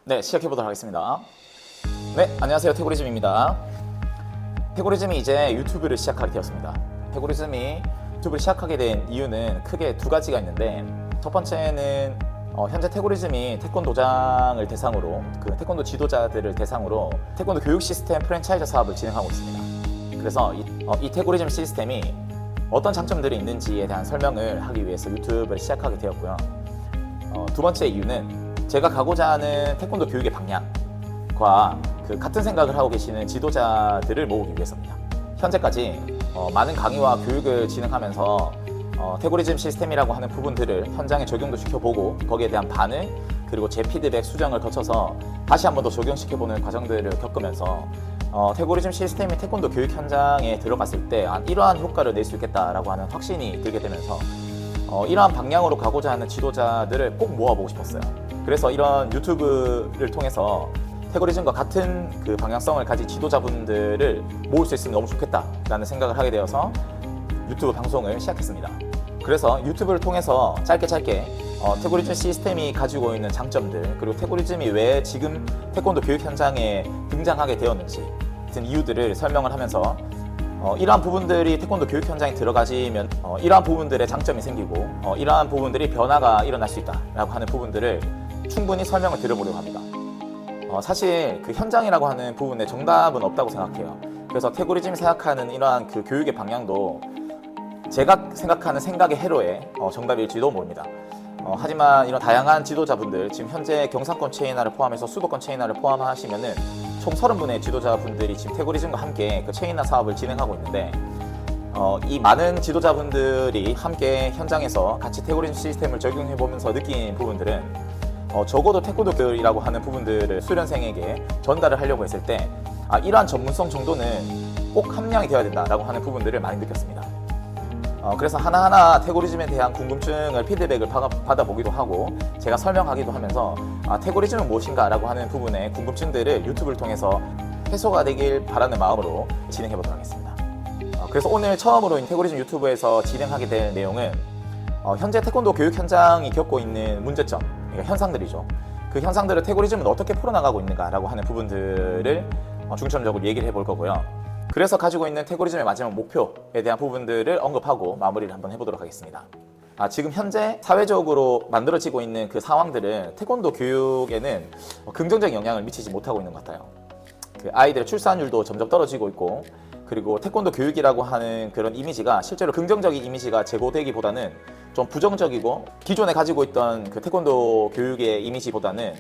네, 시작해보도록 하겠습니다. 네, 안녕하세요. 태고리즘입니다. 태고리즘이 이제 유튜브를 시작하게 되었습니다. 태고리즘이 유튜브를 시작하게 된 이유는 크게 두 가지가 있는데, 첫 번째는 현재 태고리즘이 태권도장을 대상으로, 그 태권도 지도자들을 대상으로 태권도 교육 시스템 프랜차이즈 사업을 진행하고 있습니다. 그래서 이 태고리즘 시스템이 어떤 장점들이 있는지에 대한 설명을 하기 위해서 유튜브를 시작하게 되었고요. 두 번째 이유는 제가 가고자 하는 태권도 교육의 방향과 같은 생각을 하고 계시는 지도자들을 모으기 위해서입니다. 현재까지 많은 강의와 교육을 진행하면서 태고리즘 시스템이라고 하는 부분들을 현장에 적용도 시켜보고 거기에 대한 반응 그리고 제 피드백 수정을 거쳐서 다시 한 번 더 적용시켜보는 과정들을 겪으면서 태고리즘 시스템이 태권도 교육 현장에 들어갔을 때 이러한 효과를 낼 수 있겠다라고 하는 확신이 들게 되면서 이러한 방향으로 가고자 하는 지도자들을 꼭 모아보고 싶었어요. 그래서 이런 유튜브를 통해서 태고리즘과 같은 그 방향성을 가진 지도자분들을 모을 수 있으면 너무 좋겠다라는 생각을 하게 되어서 유튜브 방송을 시작했습니다. 그래서 유튜브를 통해서 짧게 태고리즘 시스템이 가지고 있는 장점들 그리고 태고리즘이 왜 지금 태권도 교육 현장에 등장하게 되었는지 같은 이유들을 설명을 하면서 이러한 부분들이 태권도 교육 현장에 들어가지면 이러한 부분들의 장점이 생기고 이러한 부분들이 변화가 일어날 수 있다라고 하는 부분들을 충분히 설명을 드려보려고 합니다. 사실 그 현장이라고 하는 부분에 정답은 없다고 생각해요. 그래서 태고리즘이 생각하는 이러한 그 교육의 방향도 제가 생각하는 생각의 회로에 정답일지도 모릅니다. 하지만 이런 다양한 지도자분들, 지금 현재 경상권 체인화를 포함해서 수도권 체인화를 포함하시면은 총 30분의 지도자분들이 지금 태고리즘과 함께 그 체인화 사업을 진행하고 있는데 이 많은 지도자분들이 함께 현장에서 같이 태고리즘 시스템을 적용해보면서 느낀 부분들은 적어도 태권도 교육이라고 하는 부분들을 수련생에게 전달을 하려고 했을 때 이러한 전문성 정도는 꼭 함량이 되어야 된다라고 하는 부분들을 많이 느꼈습니다. 그래서 하나하나 태고리즘에 대한 궁금증을 피드백을 받아보기도 하고 제가 설명하기도 하면서 태고리즘은 무엇인가 라고 하는 부분의 궁금증들을 유튜브를 통해서 해소가 되길 바라는 마음으로 진행해 보도록 하겠습니다. 그래서 오늘 처음으로 태고리즘 유튜브에서 진행하게 될 내용은 현재 태권도 교육 현장이 겪고 있는 문제점, 그러니까 현상들이죠. 그 현상들을 태고리즘은 어떻게 풀어나가고 있는가 라고 하는 부분들을 중점적으로 얘기를 해볼 거고요. 그래서 가지고 있는 태고리즘의 마지막 목표에 대한 부분들을 언급하고 마무리를 한번 해보도록 하겠습니다. 지금 현재 사회적으로 만들어지고 있는 그 상황들은 태권도 교육에는 긍정적인 영향을 미치지 못하고 있는 것 같아요. 그 아이들의 출산율도 점점 떨어지고 있고 그리고 태권도 교육이라고 하는 그런 이미지가 실제로 긍정적인 이미지가 제고되기보다는 좀 부정적이고 기존에 가지고 있던 그 태권도 교육의 이미지보다는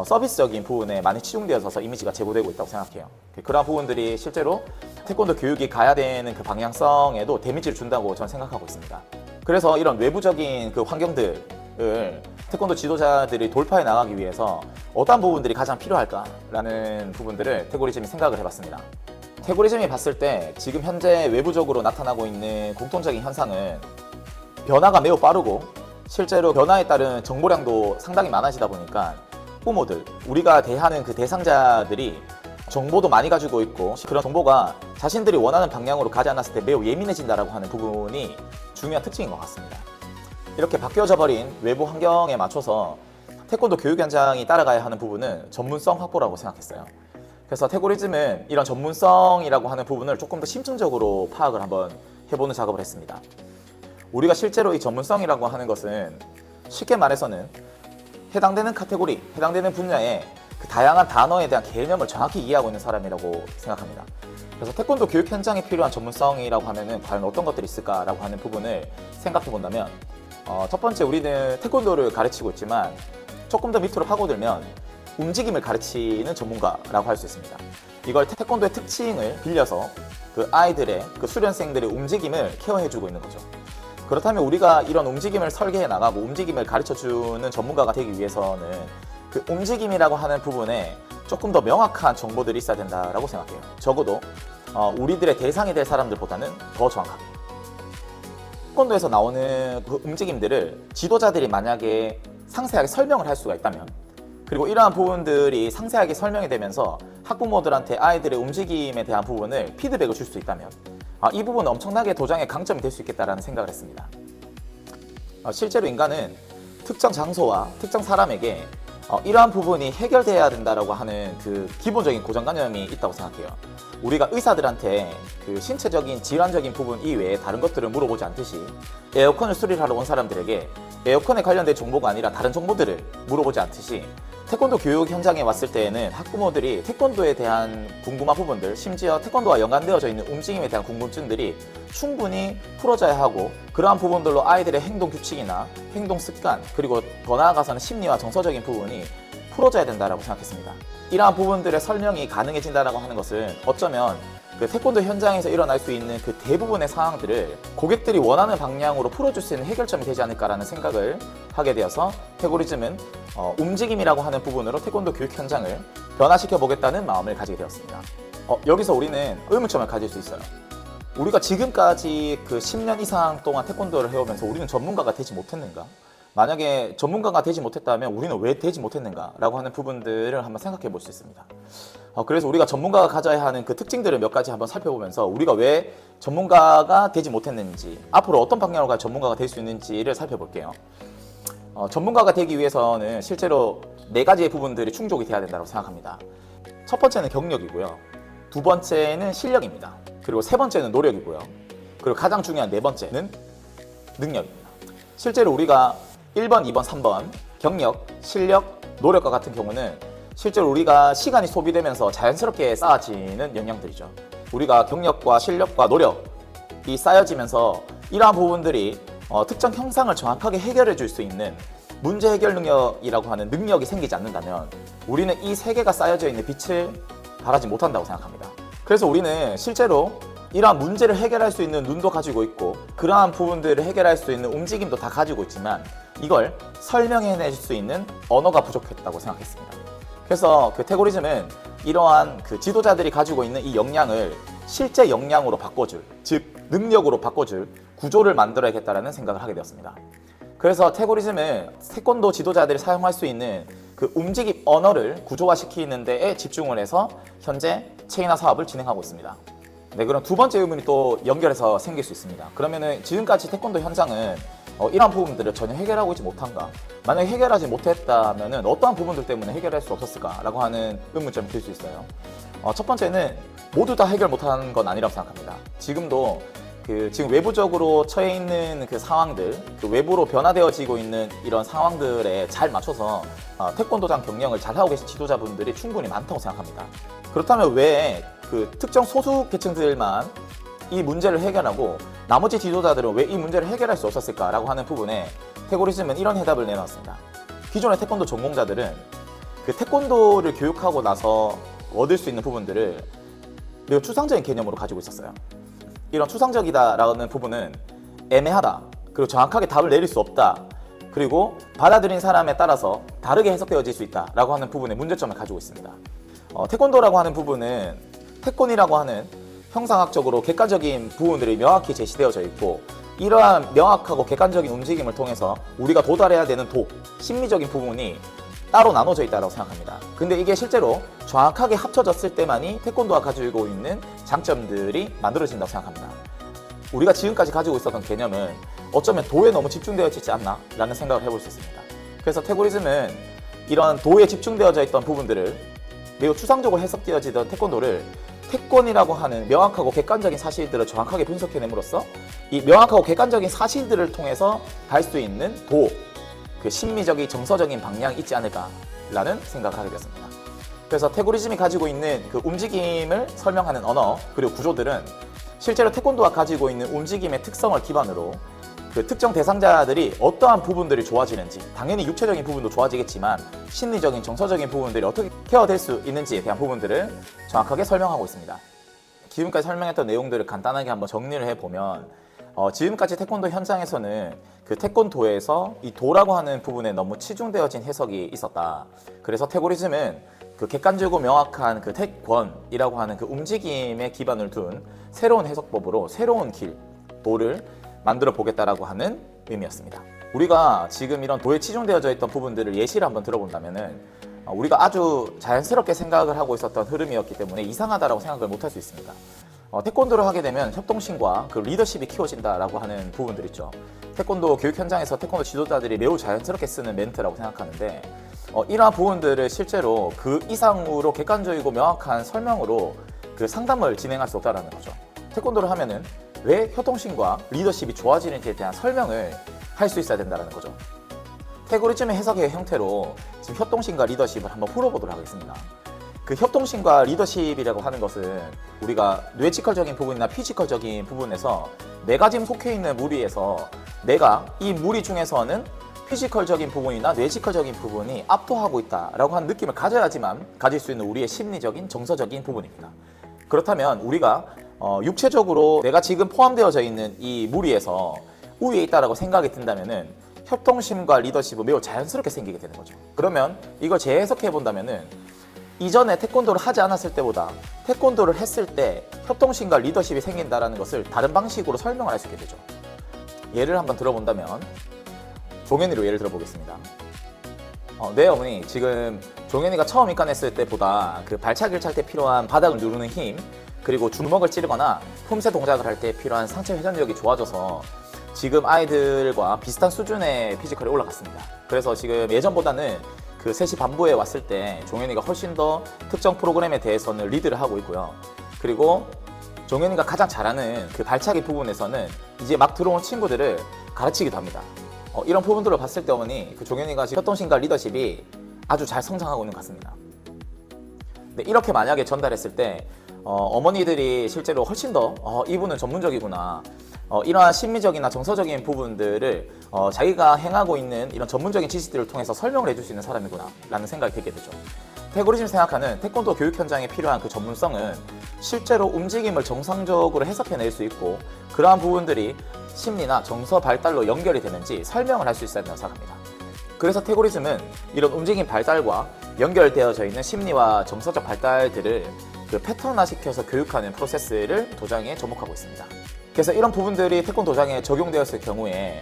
서비스적인 부분에 많이 치중되어서 이미지가 제고되고 있다고 생각해요. 그런 부분들이 실제로 태권도 교육이 가야 되는 그 방향성에도 데미지를 준다고 저는 생각하고 있습니다. 그래서 이런 외부적인 그 환경들을 태권도 지도자들이 돌파해 나가기 위해서 어떤 부분들이 가장 필요할까라는 부분들을 태고리즘이 생각을 해봤습니다. 태고리즘이 봤을 때 지금 현재 외부적으로 나타나고 있는 공통적인 현상은 변화가 매우 빠르고 실제로 변화에 따른 정보량도 상당히 많아지다 보니까 부모들, 우리가 대하는 그 대상자들이 정보도 많이 가지고 있고 그런 정보가 자신들이 원하는 방향으로 가지 않았을 때 매우 예민해진다라고 하는 부분이 중요한 특징인 것 같습니다. 이렇게 바뀌어져 버린 외부 환경에 맞춰서 태권도 교육 현장이 따라가야 하는 부분은 전문성 확보라고 생각했어요. 그래서 태고리즘은 이런 전문성이라고 하는 부분을 조금 더 심층적으로 파악을 한번 해보는 작업을 했습니다. 우리가 실제로 이 전문성이라고 하는 것은 쉽게 말해서는 해당되는 카테고리, 해당되는 분야의 그 다양한 단어에 대한 개념을 정확히 이해하고 있는 사람이라고 생각합니다. 그래서 태권도 교육 현장에 필요한 전문성이라고 하면은 과연 어떤 것들이 있을까라고 하는 부분을 생각해 본다면 첫 번째 우리는 태권도를 가르치고 있지만 조금 더 밑으로 파고들면 움직임을 가르치는 전문가라고 할 수 있습니다. 이걸 태권도의 특징을 빌려서 그 아이들의 그 수련생들의 움직임을 케어해주고 있는 거죠. 그렇다면 우리가 이런 움직임을 설계해 나가고 움직임을 가르쳐주는 전문가가 되기 위해서는 그 움직임이라고 하는 부분에 조금 더 명확한 정보들이 있어야 된다고 생각해요. 적어도 우리들의 대상이 될 사람들보다는 더 정확하게. 태권도에서 나오는 그 움직임들을 지도자들이 만약에 상세하게 설명을 할 수가 있다면 그리고 이러한 부분들이 상세하게 설명이 되면서 학부모들한테 아이들의 움직임에 대한 부분을 피드백을 줄 수 있다면 이 부분은 엄청나게 도장의 강점이 될 수 있겠다라는 생각을 했습니다. 실제로 인간은 특정 장소와 특정 사람에게 이러한 부분이 해결돼야 된다라고 하는 그 기본적인 고정관념이 있다고 생각해요. 우리가 의사들한테 그 신체적인 질환적인 부분 이외에 다른 것들을 물어보지 않듯이 에어컨을 수리하러 온 사람들에게 에어컨에 관련된 정보가 아니라 다른 정보들을 물어보지 않듯이 태권도 교육 현장에 왔을 때에는 학부모들이 태권도에 대한 궁금한 부분들, 심지어 태권도와 연관되어져 있는 움직임에 대한 궁금증들이 충분히 풀어져야 하고, 그러한 부분들로 아이들의 행동 규칙이나 행동 습관, 그리고 더 나아가서는 심리와 정서적인 부분이 풀어져야 된다고 생각했습니다. 이러한 부분들의 설명이 가능해진다고 하는 것은 어쩌면 그 태권도 현장에서 일어날 수 있는 그 대부분의 상황들을 고객들이 원하는 방향으로 풀어줄 수 있는 해결점이 되지 않을까라는 생각을 하게 되어서 태고리즘은 움직임이라고 하는 부분으로 태권도 교육 현장을 변화시켜 보겠다는 마음을 가지게 되었습니다. 여기서 우리는 의문점을 가질 수 있어요. 우리가 지금까지 그 10년 이상 동안 태권도를 해오면서 우리는 전문가가 되지 못했는가? 만약에 전문가가 되지 못했다면 우리는 왜 되지 못했는가? 라고 하는 부분들을 한번 생각해 볼 수 있습니다. 그래서 우리가 전문가가 가져야 하는 그 특징들을 몇 가지 한번 살펴보면서 우리가 왜 전문가가 되지 못했는지, 앞으로 어떤 방향으로 가야 전문가가 될 수 있는지를 살펴볼게요. 전문가가 되기 위해서는 실제로 4가지의 부분들이 충족이 돼야 된다고 생각합니다. 첫 번째는 경력이고요. 두 번째는 실력입니다. 그리고 세 번째는 노력이고요. 그리고 가장 중요한 4번째는 능력입니다. 실제로 우리가 1번, 2번, 3번 경력, 실력, 노력과 같은 경우는 실제로 우리가 시간이 소비되면서 자연스럽게 쌓아지는 영향들이죠. 우리가 경력과 실력과 노력이 쌓여지면서 이러한 부분들이 특정 형상을 정확하게 해결해 줄 수 있는 문제 해결 능력이라고 하는 능력이 생기지 않는다면 우리는 이 3개가 쌓여져 있는 빛을 발하지 못한다고 생각합니다. 그래서 우리는 실제로 이러한 문제를 해결할 수 있는 눈도 가지고 있고, 그러한 부분들을 해결할 수 있는 움직임도 다 가지고 있지만 이걸 설명해낼 수 있는 언어가 부족했다고 생각했습니다. 그래서 그 태고리즘은 이러한 그 지도자들이 가지고 있는 이 역량을 실제 역량으로 바꿔줄, 즉 능력으로 바꿔줄 구조를 만들어야겠다라는 생각을 하게 되었습니다. 그래서 태고리즘은 태권도 지도자들이 사용할 수 있는 그 움직임 언어를 구조화시키는 데에 집중을 해서 현재 체인화 사업을 진행하고 있습니다. 네, 그럼 두 번째 의문이 또 연결해서 생길 수 있습니다. 그러면은 지금까지 태권도 현장은 이러한 부분들을 전혀 해결하고 있지 못한가? 만약에 해결하지 못했다면은 어떠한 부분들 때문에 해결할 수 없었을까라고 하는 의문점이 들 수 있어요. 첫 번째는 모두 다 해결 못하는 건 아니라고 생각합니다. 지금도 지금 외부적으로 처해 있는 그 상황들, 그 외부로 변화되어지고 있는 이런 상황들에 잘 맞춰서 태권도장 경영을 잘하고 계신 지도자분들이 충분히 많다고 생각합니다. 그렇다면 왜 그 특정 소수 계층들만 이 문제를 해결하고 나머지 지도자들은 왜 이 문제를 해결할 수 없었을까라고 하는 부분에 태고리즘은 이런 해답을 내놨습니다. 기존의 태권도 전공자들은 그 태권도를 교육하고 나서 얻을 수 있는 부분들을 매우 추상적인 개념으로 가지고 있었어요. 이런 추상적이다라는 부분은 애매하다, 그리고 정확하게 답을 내릴 수 없다, 그리고 받아들인 사람에 따라서 다르게 해석되어질 수 있다라고 하는 부분에 문제점을 가지고 있습니다. 태권도라고 하는 부분은 태권이라고 하는 형상학적으로 객관적인 부분들이 명확히 제시되어져 있고, 이러한 명확하고 객관적인 움직임을 통해서 우리가 도달해야 되는 심리적인 부분이 따로 나눠져 있다고 생각합니다. 근데 이게 실제로 정확하게 합쳐졌을 때만이 태권도가 가지고 있는 장점들이 만들어진다고 생각합니다. 우리가 지금까지 가지고 있었던 개념은 어쩌면 도에 너무 집중되어 있지 않나? 라는 생각을 해볼 수 있습니다. 그래서 태고리즘은 이런 도에 집중되어져 있던 부분들을 매우 추상적으로 해석되어지던 태권도를 태권이라고 하는 명확하고 객관적인 사실들을 정확하게 분석해냄으로써 이 명확하고 객관적인 사실들을 통해서 갈 수 있는 그 심미적인 정서적인 방향이 있지 않을까라는 생각을 하게 되었습니다. 그래서 태고리즘이 가지고 있는 그 움직임을 설명하는 언어 그리고 구조들은 실제로 태권도가 가지고 있는 움직임의 특성을 기반으로 그 특정 대상자들이 어떠한 부분들이 좋아지는지, 당연히 육체적인 부분도 좋아지겠지만 심리적인 정서적인 부분들이 어떻게 케어될 수 있는지에 대한 부분들을 정확하게 설명하고 있습니다. 지금까지 설명했던 내용들을 간단하게 한번 정리를 해보면 지금까지 태권도 현장에서는 그 태권도에서 이 도라고 하는 부분에 너무 치중되어진 해석이 있었다. 그래서 태고리즘은 그 객관적이고 명확한 그 태권이라고 하는 그 움직임에 기반을 둔 새로운 해석법으로 새로운 길, 도를 만들어 보겠다라고 하는 의미였습니다. 우리가 지금 이런 도에 치중되어져 있던 부분들을 예시를 한번 들어본다면은 우리가 아주 자연스럽게 생각을 하고 있었던 흐름이었기 때문에 이상하다라고 생각을 못할 수 있습니다. 태권도를 하게 되면 협동심과 그 리더십이 키워진다라고 하는 부분들 있죠. 태권도 교육 현장에서 태권도 지도자들이 매우 자연스럽게 쓰는 멘트라고 생각하는데 이러한 부분들을 실제로 그 이상으로 객관적이고 명확한 설명으로 그 상담을 진행할 수 없다는 거죠. 태권도를 하면은 왜 협동심과 리더십이 좋아지는지에 대한 설명을 할 수 있어야 된다는 거죠. 태고리즘의 해석의 형태로 지금 협동심과 리더십을 한번 풀어보도록 하겠습니다. 그 협동심과 리더십이라고 하는 것은 우리가 뇌지컬적인 부분이나 피지컬적인 부분에서 내가 지금 속해 있는 무리에서 내가 이 무리 중에서는 피지컬적인 부분이나 뇌지컬적인 부분이 압도하고 있다라고 하는 느낌을 가져야지만 가질 수 있는 우리의 심리적인 정서적인 부분입니다. 그렇다면 우리가 육체적으로 내가 지금 포함되어져 있는 이 무리에서 우위에 있다라고 생각이 든다면은 협동심과 리더십은 매우 자연스럽게 생기게 되는 거죠. 그러면 이걸 재해석해 본다면은 이전에 태권도를 하지 않았을 때보다 태권도를 했을 때 협동심과 리더십이 생긴다라는 것을 다른 방식으로 설명을 할 수 있게 되죠. 예를 한번 들어본다면 종현이로 예를 들어보겠습니다. 네 어머니, 지금 종현이가 처음 입관했을 때보다 그 발차기를 찰 때 필요한 바닥을 누르는 힘, 그리고 주먹을 찌르거나 품새 동작을 할 때 필요한 상체 회전력이 좋아져서 지금 아이들과 비슷한 수준의 피지컬이 올라갔습니다. 그래서 지금 예전보다는 그 3시 반부에 왔을 때 종현이가 훨씬 더 특정 프로그램에 대해서는 리드를 하고 있고요. 그리고 종현이가 가장 잘하는 그 발차기 부분에서는 이제 막 들어온 친구들을 가르치기도 합니다. 이런 부분들을 봤을 때 어머니, 그 종현이가 지금 협동심과 리더십이 아주 잘 성장하고 있는 것 같습니다. 네, 이렇게 만약에 전달했을 때 어머니들이 실제로 훨씬 더 이분은 전문적이구나, 이러한 심리적이나 정서적인 부분들을 자기가 행하고 있는 이런 전문적인 지식들을 통해서 설명을 해줄 수 있는 사람이구나 라는 생각이 들게 되죠. 태고리즘이 생각하는 태권도 교육 현장에 필요한 그 전문성은 실제로 움직임을 정상적으로 해석해낼 수 있고, 그러한 부분들이 심리나 정서 발달로 연결이 되는지 설명을 할 수 있어야 된다고 생각합니다. 그래서 태고리즘은 이런 움직임 발달과 연결되어져 있는 심리와 정서적 발달들을 그 패턴화시켜서 교육하는 프로세스를 도장에 접목하고 있습니다. 그래서 이런 부분들이 태권도 도장에 적용되었을 경우에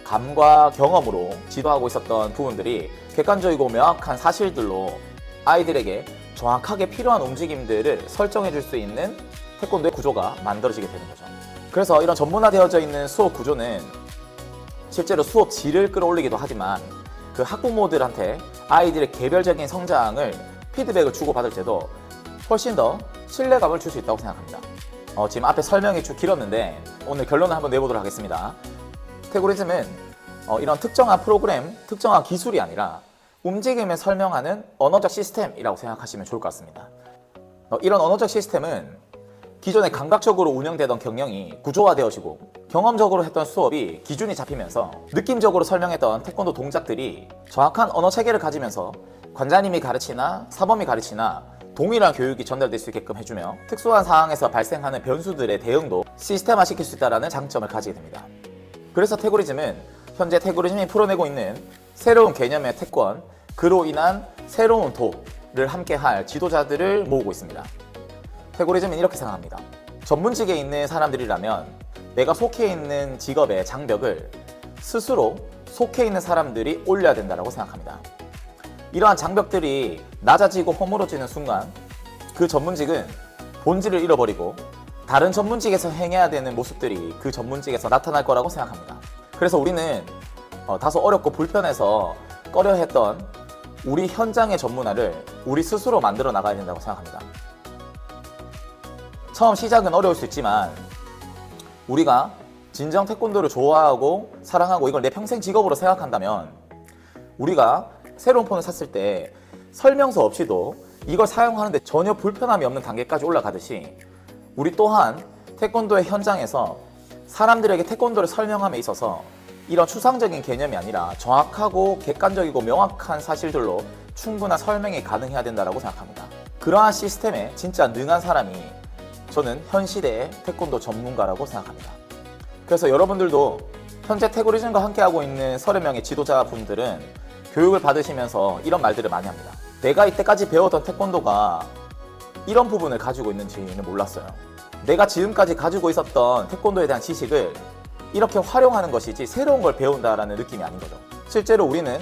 감과 경험으로 지도하고 있었던 부분들이 객관적이고 명확한 사실들로 아이들에게 정확하게 필요한 움직임들을 설정해 줄 수 있는 태권도의 구조가 만들어지게 되는 거죠. 그래서 이런 전문화되어져 있는 수업 구조는 실제로 수업 질을 끌어올리기도 하지만 그 학부모들한테 아이들의 개별적인 성장을 피드백을 주고받을 때도 훨씬 더 신뢰감을 줄 수 있다고 생각합니다. 지금 앞에 설명이 쭉 길었는데 오늘 결론을 한번 내보도록 하겠습니다. 태고리즘은 이런 특정한 프로그램, 특정한 기술이 아니라 움직임을 설명하는 언어적 시스템이라고 생각하시면 좋을 것 같습니다. 이런 언어적 시스템은 기존에 감각적으로 운영되던 경영이 구조화되어지고 경험적으로 했던 수업이 기준이 잡히면서 느낌적으로 설명했던 태권도 동작들이 정확한 언어 체계를 가지면서 관장님이 가르치나 사범이 가르치나 동일한 교육이 전달될 수 있게끔 해주며 특수한 상황에서 발생하는 변수들의 대응도 시스템화시킬 수 있다는 장점을 가지게 됩니다. 그래서 태고리즘은 현재 태고리즘이 풀어내고 있는 새로운 개념의 태권, 그로 인한 새로운 도를 함께할 지도자들을 모으고 있습니다. 태고리즘은 이렇게 생각합니다. 전문직에 있는 사람들이라면 내가 속해 있는 직업의 장벽을 스스로 속해 있는 사람들이 올려야 된다고 생각합니다. 이러한 장벽들이 낮아지고 허물어지는 순간 그 전문직은 본질을 잃어버리고 다른 전문직에서 행해야 되는 모습들이 그 전문직에서 나타날 거라고 생각합니다. 그래서 우리는 다소 어렵고 불편해서 꺼려했던 우리 현장의 전문화를 우리 스스로 만들어 나가야 된다고 생각합니다. 처음 시작은 어려울 수 있지만 우리가 진정 태권도를 좋아하고 사랑하고 이걸 내 평생 직업으로 생각한다면 우리가 새로운 폰을 샀을 때 설명서 없이도 이걸 사용하는데 전혀 불편함이 없는 단계까지 올라가듯이 우리 또한 태권도의 현장에서 사람들에게 태권도를 설명함에 있어서 이런 추상적인 개념이 아니라 정확하고 객관적이고 명확한 사실들로 충분한 설명이 가능해야 된다고 생각합니다. 그러한 시스템에 진짜 능한 사람이 저는 현 시대의 태권도 전문가라고 생각합니다. 그래서 여러분들도 현재 태고리즘과 함께하고 있는 30명의 지도자분들은 교육을 받으시면서 이런 말들을 많이 합니다. 내가 이때까지 배웠던 태권도가 이런 부분을 가지고 있는지는 몰랐어요. 내가 지금까지 가지고 있었던 태권도에 대한 지식을 이렇게 활용하는 것이지 새로운 걸 배운다라는 느낌이 아닌 거죠. 실제로 우리는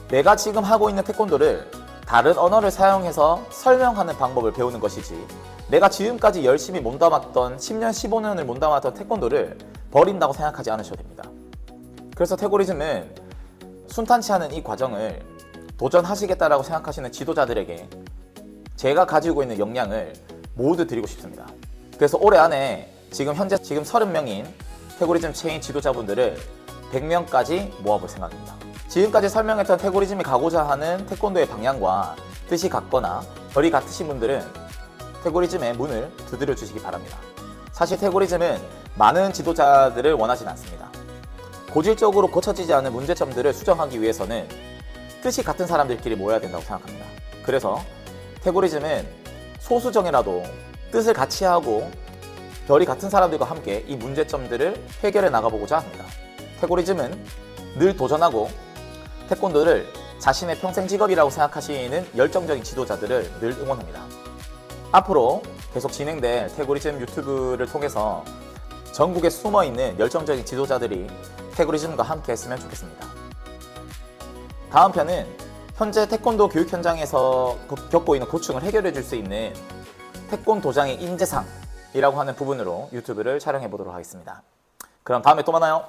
내가 지금 하고 있는 태권도를 다른 언어를 사용해서 설명하는 방법을 배우는 것이지 내가 지금까지 열심히 몸담았던 10년, 15년을 몸담았던 태권도를 버린다고 생각하지 않으셔도 됩니다. 그래서 태고리즘은 순탄치 않은 이 과정을 도전하시겠다라고 생각하시는 지도자들에게 제가 가지고 있는 역량을 모두 드리고 싶습니다. 그래서 올해 안에 지금 30명인 태고리즘 체인 지도자분들을 100명까지 모아볼 생각입니다. 지금까지 설명했던 태고리즘이 가고자 하는 태권도의 방향과 뜻이 같거나 결이 같으신 분들은 태고리즘의 문을 두드려 주시기 바랍니다. 사실 태고리즘은 많은 지도자들을 원하진 않습니다. 고질적으로 고쳐지지 않은 문제점들을 수정하기 위해서는 뜻이 같은 사람들끼리 모여야 된다고 생각합니다. 그래서 태고리즘은 소수정이라도 뜻을 같이 하고 결이 같은 사람들과 함께 이 문제점들을 해결해 나가보고자 합니다. 태고리즘은 늘 도전하고 태권도를 자신의 평생 직업이라고 생각하시는 열정적인 지도자들을 늘 응원합니다. 앞으로 계속 진행될 태고리즘 유튜브를 통해서 전국에 숨어있는 열정적인 지도자들이 태고리즘과 함께 했으면 좋겠습니다. 다음 편은 현재 태권도 교육 현장에서 겪고 있는 고충을 해결해 줄 수 있는 태권도장의 인재상이라고 하는 부분으로 유튜브를 촬영해 보도록 하겠습니다. 그럼 다음에 또 만나요.